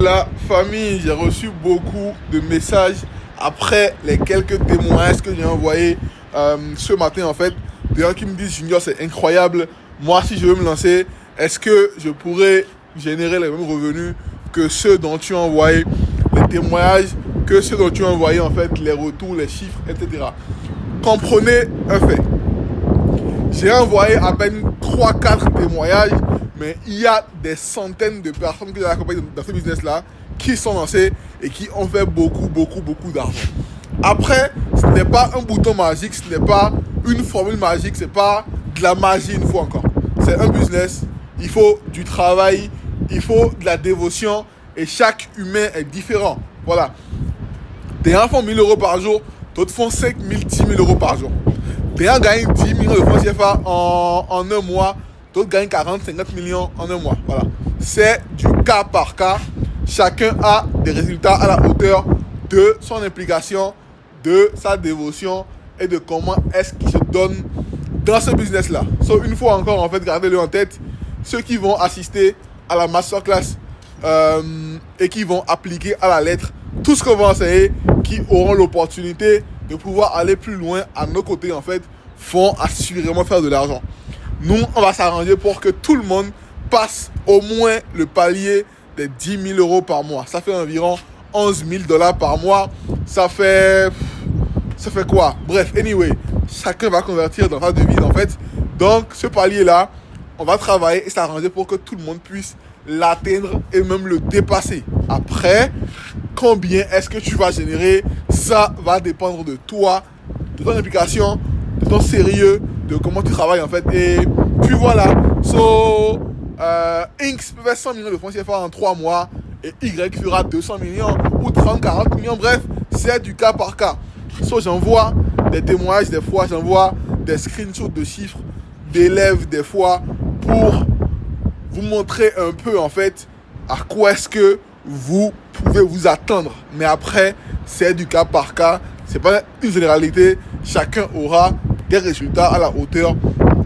La famille, j'ai reçu beaucoup de messages après les quelques témoignages que j'ai envoyés ce matin en fait. Des gens qui me disent Junior, c'est incroyable. Moi, si je veux me lancer, est-ce que je pourrais générer les mêmes revenus que ceux dont tu as envoyé les témoignages, que ceux dont tu as envoyé en fait les retours, les chiffres, etc. Comprenez un fait. J'ai envoyé à peine 3-4 témoignages, mais il y a des centaines de personnes que j'ai accompagnées dans ce business-là qui sont lancées et qui ont fait beaucoup d'argent. Après, ce n'est pas un bouton magique, ce n'est pas une formule magique, ce n'est pas de la magie une fois encore. C'est un business, il faut du travail, il faut de la dévotion et chaque humain est différent. Voilà. Des gens font 1000 € par jour, d'autres font 5000, 10 000 € par jour. Des gens gagnent 10 millions de francs CFA en un mois, d'autres gagnent 40, 50 millions en un mois. Voilà. C'est du cas par cas. Chacun a des résultats à la hauteur de son implication, de sa dévotion et de comment est-ce qu'il se donne dans ce business-là. So, une fois encore, en fait, gardez-le en tête. Ceux qui vont assister à la masterclass et qui vont appliquer à la lettre tout ce qu'on va enseigner, qui auront l'opportunité de pouvoir aller plus loin à nos côtés, en fait, vont assurément faire de l'argent. Nous, on va s'arranger pour que tout le monde passe au moins le palier des 10 000 € par mois. Ça fait environ 11 000 $ par mois. Ça fait quoi? Bref, anyway, chacun va convertir dans sa devise, en fait. Donc, ce palier-là, on va travailler et s'arranger pour que tout le monde puisse l'atteindre et même le dépasser. Après, combien est-ce que tu vas générer? Ça va dépendre de toi, de ton implication, de ton sérieux, de comment tu travailles en fait. Et puis voilà. So, Inks peut faire 100 millions de francs CFA en 3 mois et Y fera 200 millions ou 30, 40 millions. Bref, c'est du cas par cas. So, j'envoie des témoignages des fois, j'envoie des screenshots de chiffres d'élèves des fois pour vous montrer un peu en fait à quoi est-ce que vous pouvez vous attendre. Mais après, c'est du cas par cas. C'est pas une généralité. Chacun aura des résultats à la hauteur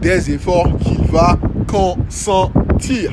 des efforts qu'il va consentir.